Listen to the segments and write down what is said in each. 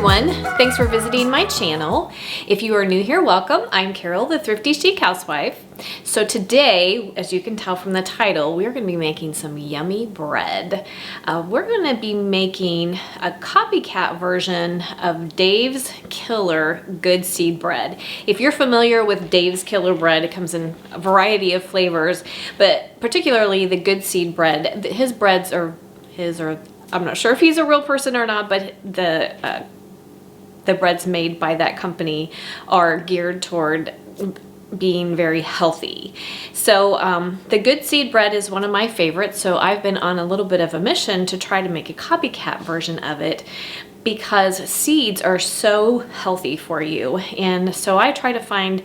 everyone, thanks for visiting my channel. If you are new here, welcome. I'm Carol, the Thrifty Chic Housewife. So today, as you can tell from the title, we're going to be making some yummy bread. We're going to be making a copycat version of Dave's Killer Good Seed bread. If you're familiar with Dave's Killer bread, it comes in a variety of flavors, but particularly the Good Seed bread. His breads are I'm not sure if he's a real person or not, but the breads made by that company are geared toward being very healthy. So the Good Seed bread is one of my favorites, so I've been on a little bit of a mission to try to make a copycat version of it because seeds are so healthy for you. And so I try to find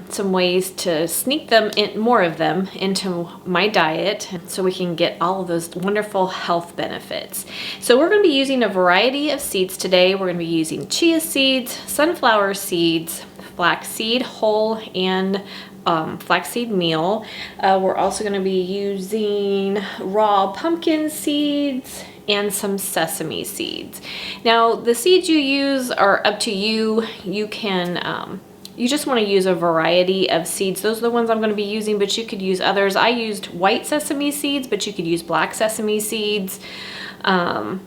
some ways to sneak them in, more of them into my diet so we can get all of those wonderful health benefits. So we're going to be using a variety of seeds today. We're going to be using chia seeds, sunflower seeds, flaxseed whole, and flaxseed meal. We're also going to be using raw pumpkin seeds and some sesame seeds. Now the seeds you use are up to you. You can you just want to use a variety of seeds. Those are the ones I'm going to be using, but you could use others. I used white sesame seeds, but you could use black sesame seeds. And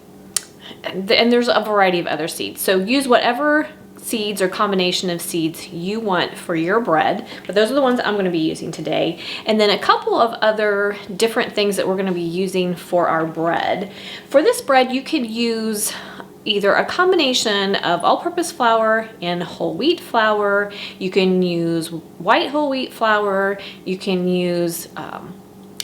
there's a variety of other seeds. So use whatever seeds or combination of seeds you want for your bread, but those are the ones I'm going to be using today. And then a couple of other different things that we're going to be using for our bread. For this bread, you could use either a combination of all-purpose flour and whole wheat flour. You can use white whole wheat flour. You can use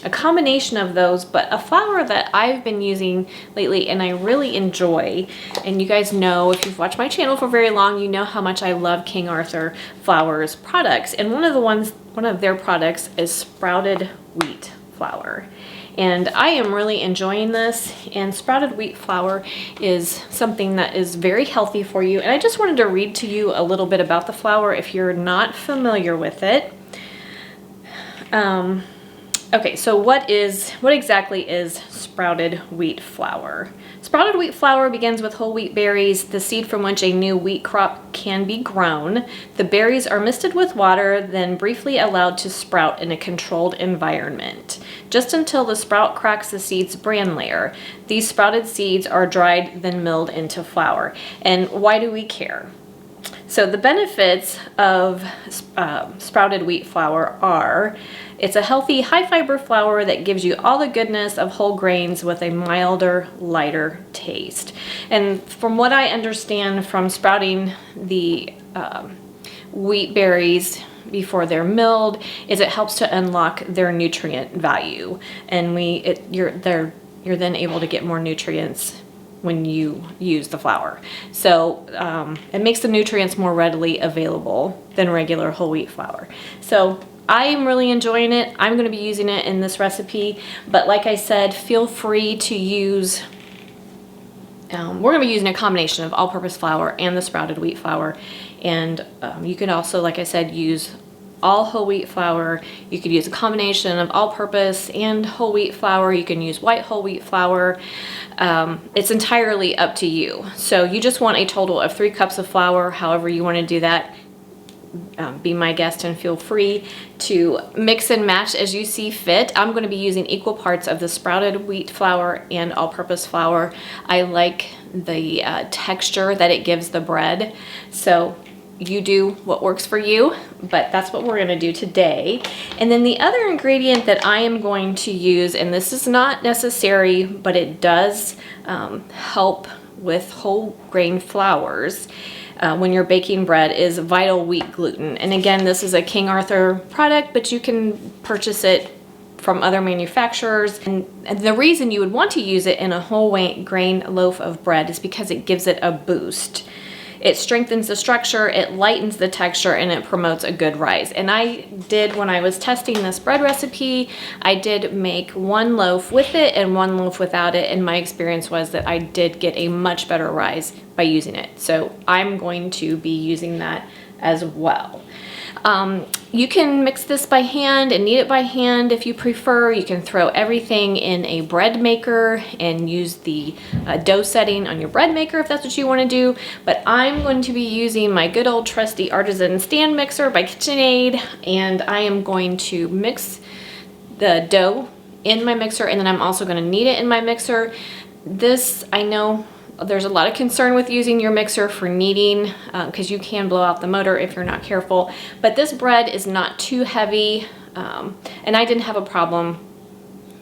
a combination of those, but a flour that I've been using lately and I really enjoy, and you guys know, if you've watched my channel for very long, you know how much I love King Arthur Flour's products. And one of their products is sprouted wheat flour. And I am really enjoying this, and sprouted wheat flour is something that is very healthy for you. And I just wanted to read to you a little bit about the flour if you're not familiar with it. Okay, so what exactly is sprouted wheat flour? Sprouted wheat flour begins with whole wheat berries, the seed from which a new wheat crop can be grown. The berries are misted with water, then briefly allowed to sprout in a controlled environment, just until the sprout cracks the seed's bran layer. These sprouted seeds are dried, then milled into flour. And why do we care? So the benefits of sprouted wheat flour are: it's a healthy, high-fiber flour that gives you all the goodness of whole grains with a milder, lighter taste. And from what I understand from sprouting the wheat berries before they're milled, is it helps to unlock their nutrient value, and you're then able to get more nutrients when you use the flour. So it makes the nutrients more readily available than regular whole wheat flour. So I am really enjoying it. I'm going to be using it in this recipe, but like I said, feel free to use, we're going to be using a combination of all-purpose flour and the sprouted wheat flour. And you can also, like I said, use all whole wheat flour. You could use a combination of all-purpose and whole wheat flour. You can use white whole wheat flour. It's entirely up to you. So you just want a total of 3 cups of flour, however you want to do that. Be my guest and feel free to mix and match as you see fit. I'm going to be using equal parts of the sprouted wheat flour and all-purpose flour. I like the texture that it gives the bread. So you do what works for you, but that's what we're going to do today. And then the other ingredient that I am going to use, and this is not necessary, but it does help with whole grain flours when you're baking bread, is vital wheat gluten. And again, this is a King Arthur product, but you can purchase it from other manufacturers. And the reason you would want to use it in a whole grain loaf of bread is because it gives it a boost. It strengthens the structure, it lightens the texture, and it promotes a good rise. And I did, when I was testing this bread recipe, I did make 1 loaf with it and 1 loaf without it, and my experience was that I did get a much better rise by using it. So I'm going to be using that as well. You can mix this by hand and knead it by hand if you prefer. You can throw everything in a bread maker and use the dough setting on your bread maker if that's what you want to do. But I'm going to be using my good old trusty artisan stand mixer by KitchenAid, and I am going to mix the dough in my mixer, and then I'm also going to knead it in my mixer. This, I know there's a lot of concern with using your mixer for kneading because you can blow out the motor if you're not careful, but this bread is not too heavy, and I didn't have a problem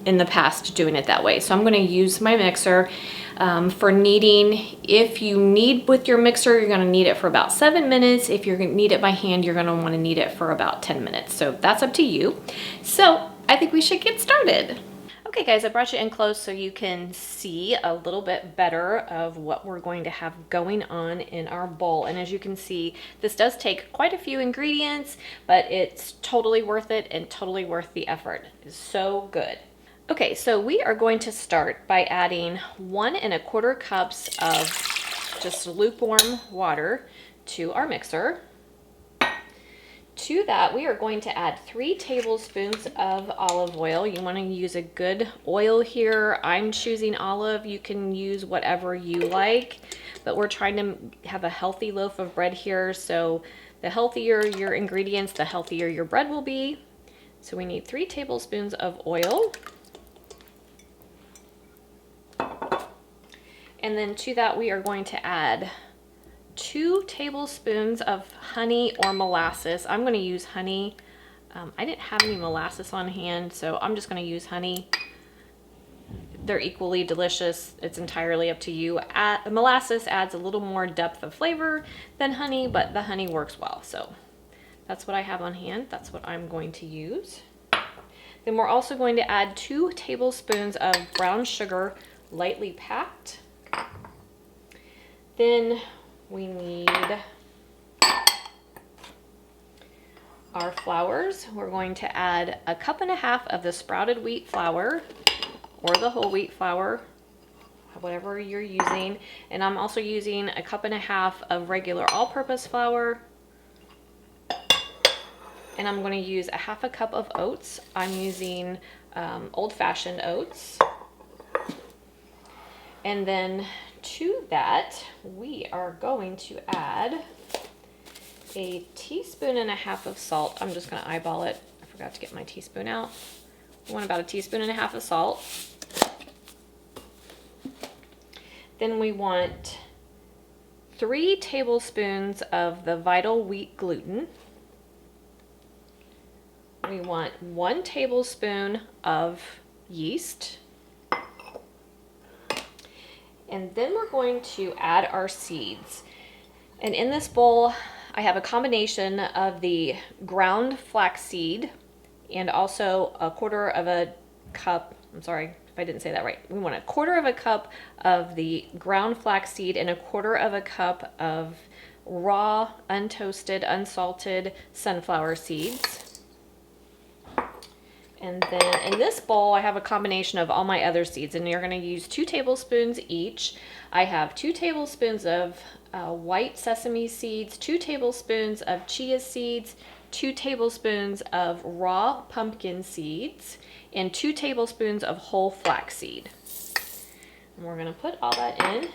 in the past doing it that way. So I'm going to use my mixer for kneading. If you knead with your mixer, you're going to knead it for about 7 minutes. If you're going to knead it by hand, you're going to want to knead it for about 10 minutes. So that's up to you. So I think we should get started. Okay guys, I brought you in close so you can see a little bit better of what we're going to have going on in our bowl. And as you can see, this does take quite a few ingredients, but it's totally worth it and totally worth the effort. It's so good. Okay, so we are going to start by adding 1 1/4 cups of just lukewarm water to our mixer. To that, we are going to add 3 tablespoons of olive oil. You want to use a good oil here. I'm choosing olive. You can use whatever you like, but we're trying to have a healthy loaf of bread here. So the healthier your ingredients, the healthier your bread will be. So we need 3 tablespoons of oil. And then to that, we are going to add 2 tablespoons of honey or molasses. I'm going to use honey. I didn't have any molasses on hand, so I'm just going to use honey. They're equally delicious. It's entirely up to you. Molasses adds a little more depth of flavor than honey, but the honey works well. So that's what I have on hand. That's what I'm going to use. Then we're also going to add 2 tablespoons of brown sugar, lightly packed. Then we need our flours. We're going to add 1.5 cups of the sprouted wheat flour or the whole wheat flour, whatever you're using. And I'm also using 1.5 cups of regular all-purpose flour. And I'm going to use 1/2 cup of oats. I'm using old-fashioned oats. And then to that, we are going to add 1.5 teaspoons of salt. I'm just going to eyeball it. I forgot to get my teaspoon out. I want about 1.5 teaspoons of salt. Then we want 3 tablespoons of the vital wheat gluten. We want 1 tablespoon of yeast. And then we're going to add our seeds. And in this bowl, I have a combination of the ground flax seed and also 1/4 cup, I'm sorry if I didn't say that right. We want 1/4 cup of the ground flax seed and 1/4 cup of raw, untoasted, unsalted sunflower seeds. And then in this bowl, I have a combination of all my other seeds, and you're going to use 2 tablespoons each. I have 2 tablespoons of white sesame seeds, 2 tablespoons of chia seeds, 2 tablespoons of raw pumpkin seeds, and 2 tablespoons of whole flaxseed. And we're going to put all that in.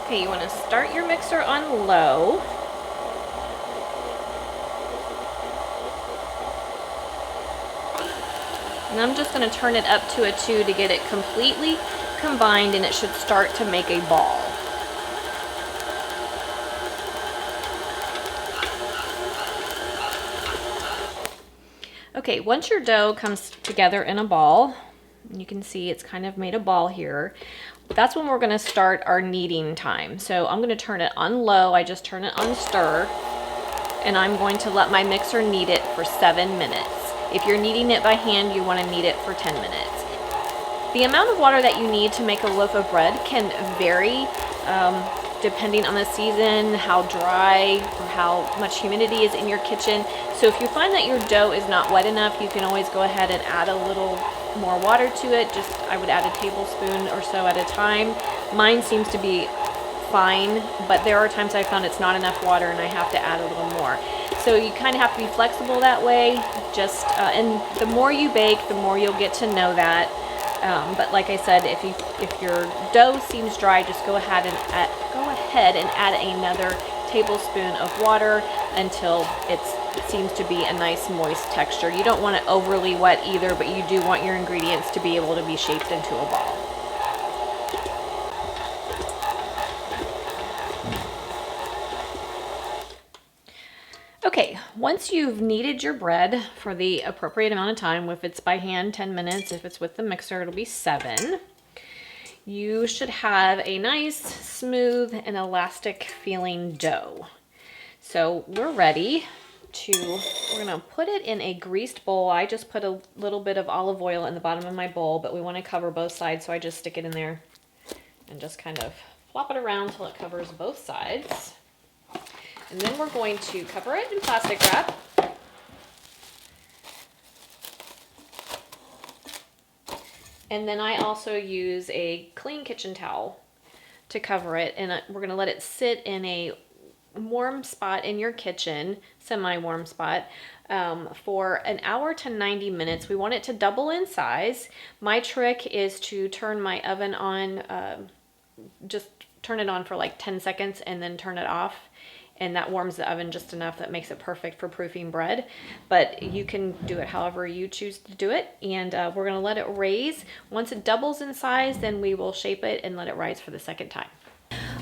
Okay, you want to start your mixer on low. And I'm just going to turn it up to a 2 to get it completely combined, and it should start to make a ball. Okay, once your dough comes together in a ball, you can see it's kind of made a ball here. That's when we're going to start our kneading time. So I'm going to turn it on low. I just turn it on stir, and I'm going to let my mixer knead it for 7 minutes. If you're kneading it by hand, you want to knead it for 10 minutes. The amount of water that you need to make a loaf of bread can vary depending on the season, how dry or how much humidity is in your kitchen. So if you find that your dough is not wet enough, you can always go ahead and add a little more water to it. I would add a tablespoon or so at a time. Mine seems to be fine, but there are times I found it's not enough water and I have to add a little more. So you kind of have to be flexible that way. And the more you bake, the more you'll get to know that. But like I said, if your dough seems dry, just go ahead and add another tablespoon of water until it seems to be a nice moist texture. You don't want it overly wet either, but you do want your ingredients to be able to be shaped into a ball. Okay, once you've kneaded your bread for the appropriate amount of time, if it's by hand, 10 minutes, if it's with the mixer, it'll be 7. You should have a nice, smooth, and elastic feeling dough. So we're ready we're gonna put it in a greased bowl. I just put a little bit of olive oil in the bottom of my bowl, but we wanna cover both sides, so I just stick it in there and just kind of flop it around till it covers both sides. And then we're going to cover it in plastic wrap. And then I also use a clean kitchen towel to cover it. And we're gonna let it sit in a warm spot in your kitchen, semi-warm spot, for an hour to 90 minutes. We want it to double in size. My trick is to turn my oven on, just turn it on for like 10 seconds and then turn it off. And that warms the oven just enough that makes it perfect for proofing bread. But you can do it however you choose to do it. And we're gonna let it raise. Once it doubles in size, then we will shape it and let it rise for the second time.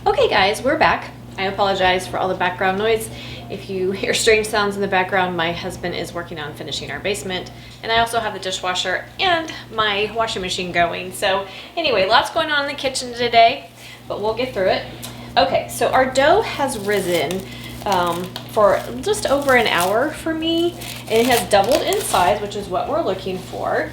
Okay guys, we're back. I apologize for all the background noise. If you hear strange sounds in the background, my husband is working on finishing our basement. And I also have the dishwasher and my washing machine going. So anyway, lots going on in the kitchen today, but we'll get through it. Okay, so our dough has risen for just over an hour for me, and it has doubled in size, which is what we're looking for.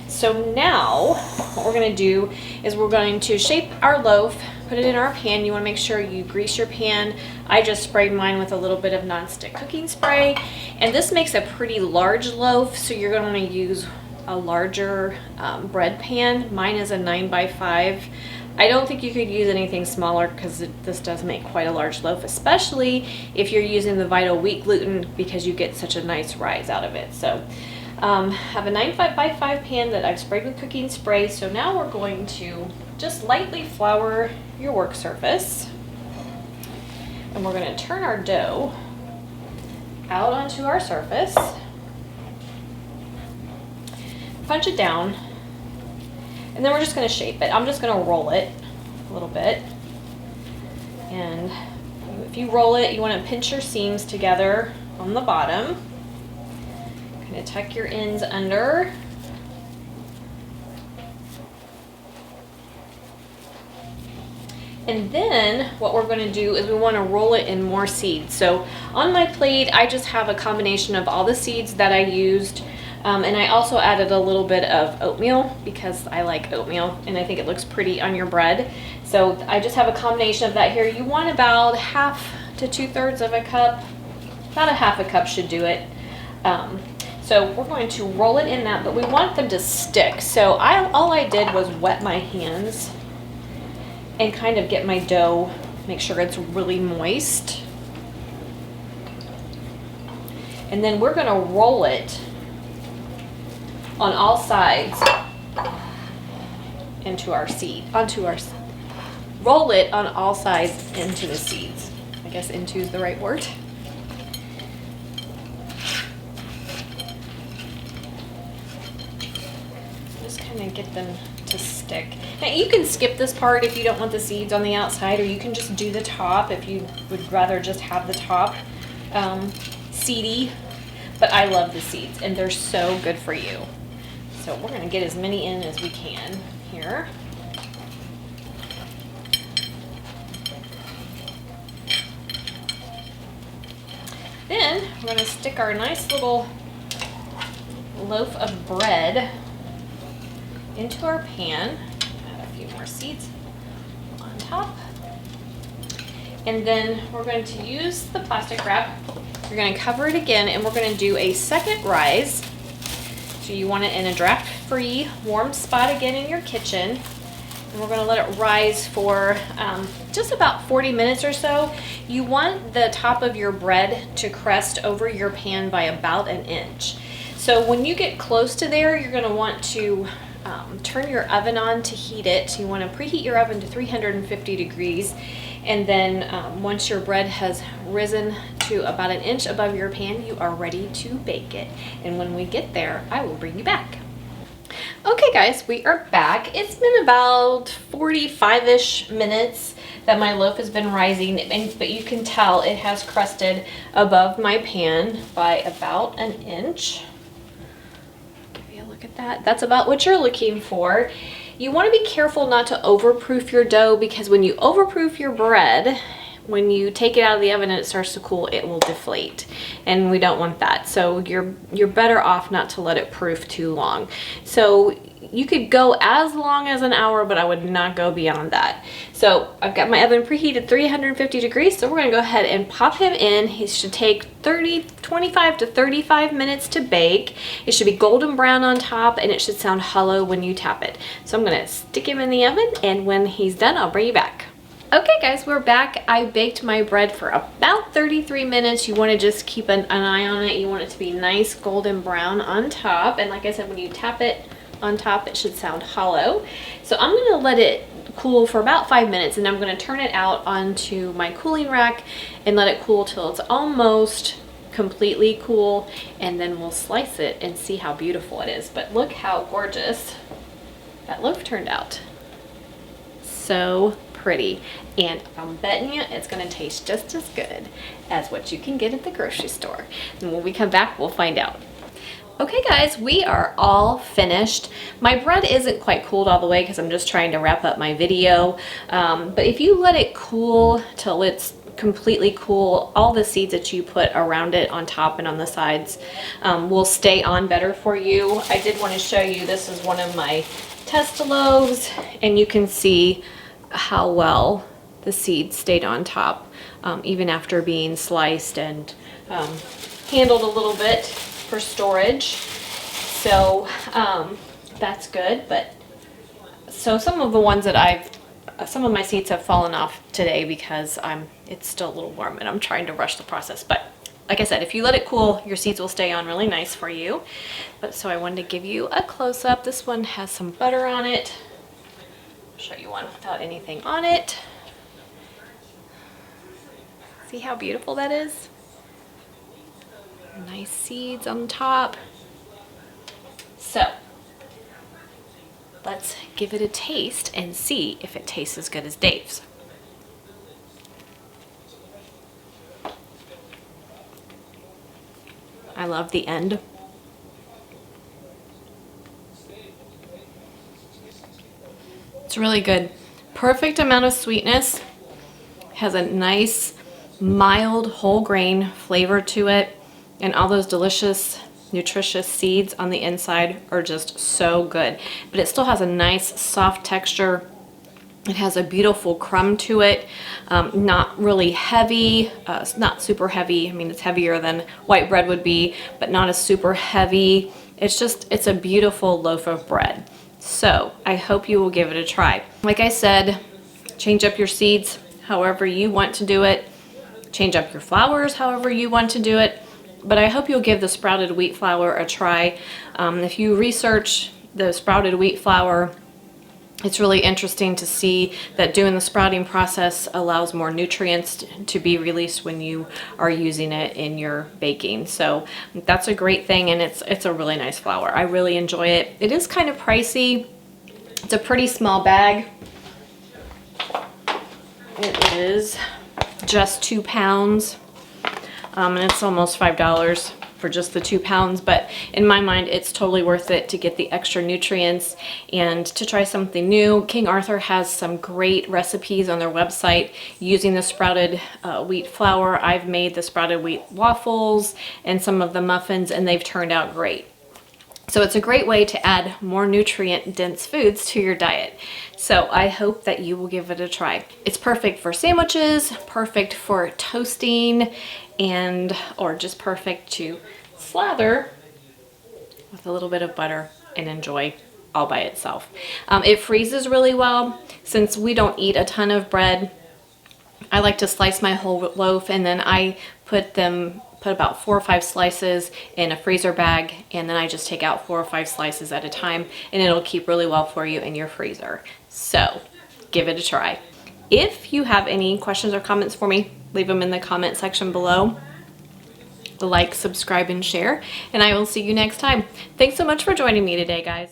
So now what we're gonna do is we're going to shape our loaf, put it in our pan. You wanna make sure you grease your pan. I just sprayed mine with a little bit of nonstick cooking spray, and this makes a pretty large loaf, so you're gonna wanna use a larger bread pan. Mine is a 9x5. I don't think you could use anything smaller because this does make quite a large loaf, especially if you're using the Vital Wheat gluten, because you get such a nice rise out of it. So have a 9x5 pan that I've sprayed with cooking spray. So now we're going to just lightly flour your work surface. And we're going to turn our dough out onto our surface. Punch it down. And then we're just going to shape it. I'm just going to roll it a little bit. And if you roll it, you want to pinch your seams together on the bottom. Kind of tuck your ends under. And then what we're going to do is we want to roll it in more seeds. So on my plate, I just have a combination of all the seeds that I used. And I also added a little bit of oatmeal because I like oatmeal and I think it looks pretty on your bread. So I just have a combination of that here. You want about 1/2 to 2/3 of a cup. About a 1/2 cup should do it. So we're going to roll it in that, but we want them to stick. So all I did was wet my hands and kind of get my dough, make sure it's really moist. And then we're gonna roll it on all sides roll it on all sides into the seeds. I guess into is the right word. Just kind of get them to stick. Now you can skip this part if you don't want the seeds on the outside, or you can just do the top if you would rather just have the top seedy. But I love the seeds and they're so good for you. So we're gonna get as many in as we can here. Then we're gonna stick our nice little loaf of bread into our pan. Add a few more seeds on top. And then we're going to use the plastic wrap. You're gonna cover it again and we're gonna do a second rise. So you want it in a draft-free, warm spot again in your kitchen. And we're gonna let it rise for just about 40 minutes or so. You want the top of your bread to crest over your pan by about an inch. So when you get close to there, you're gonna want to turn your oven on to heat it. You wanna preheat your oven to 350 degrees. And then once your bread has risen to about an inch above your pan, you are ready to bake it. And when we get there, I will bring you back. Okay guys, we are back. It's been about 45-ish minutes that my loaf has been rising, but you can tell it has crusted above my pan by about an inch. Give you a look at that. That's about what you're looking for. You want to be careful not to overproof your dough, because when you overproof your bread, when you take it out of the oven and it starts to cool, it will deflate, and we don't want that. So you're better off not to let it proof too long. So you could go as long as an hour, but I would not go beyond that. So I've got my oven preheated 350 degrees, so we're gonna go ahead and pop him in. He should take 25 to 35 minutes to bake. It should be golden brown on top, and it should sound hollow when you tap it. So I'm gonna stick him in the oven, and when he's done, I'll bring you back. Okay guys, we're back. I baked my bread for about 33 minutes. You want to just keep an eye on it. You want it to be nice golden brown on top. And like I said, when you tap it on top, it should sound hollow. So I'm going to let it cool for about 5 minutes, and I'm going to turn it out onto my cooling rack and let it cool till it's almost completely cool, and then we'll slice it and see how beautiful it is. But look how gorgeous that loaf turned out. So pretty, and I'm betting you it's going to taste just as good as what you can get at the grocery store. And when we come back, we'll find out. Okay guys, we are all finished. My bread isn't quite cooled all the way because I'm just trying to wrap up my video, but if you let it cool till it's completely cool, all the seeds that you put around it on top and on the sides will stay on better for you. I did want to show you, this is one of my test loaves, and you can see how well the seeds stayed on top even after being sliced and handled a little bit for storage. So that's good. But so some of the ones that some of my seeds have fallen off today because it's still a little warm and I'm trying to rush the process. But like I said, if you let it cool, your seeds will stay on really nice for you. But so I wanted to give you a close-up. This one has some butter on it. Show you one without anything on it. See how beautiful that is? Nice seeds on top. So let's give it a taste and see if it tastes as good as Dave's. I love the end. It's really good. Perfect amount of sweetness. Has a nice, mild, whole grain flavor to it. And all those delicious, nutritious seeds on the inside are just so good. But it still has a nice, soft texture. It has a beautiful crumb to it. Not really heavy, not super heavy. I mean, it's heavier than white bread would be, but not as super heavy. It's a beautiful loaf of bread. So I hope you will give it a try. Like I said, change up your seeds however you want to do it. Change up your flours however you want to do it. But I hope you'll give the sprouted wheat flour a try. If you research the sprouted wheat flour, it's really interesting to see that doing the sprouting process allows more nutrients to be released when you are using it in your baking. So that's a great thing, and it's a really nice flour. I really enjoy it. It is kind of pricey. It's a pretty small bag. It is just 2 pounds, and it's almost $5 for just the 2 pounds, but in my mind it's totally worth it to get the extra nutrients and to try something new. King Arthur has some great recipes on their website using the sprouted wheat flour. I've made the sprouted wheat waffles and some of the muffins, and they've turned out great. So it's a great way to add more nutrient dense foods to your diet. So I hope that you will give it a try. It's perfect for sandwiches, perfect for toasting, or just perfect to slather with a little bit of butter and enjoy. all by itself. It freezes really well. Since we don't eat a ton of bread, I like to slice my whole loaf, and then I put about 4 or 5 slices in a freezer bag, and then I just take out 4 or 5 slices at a time, and it'll keep really well for you in your freezer. So give it a try. If you have any questions or comments for me, leave them in the comment section below. Like, subscribe, and share, and I will see you next time. Thanks so much for joining me today, guys.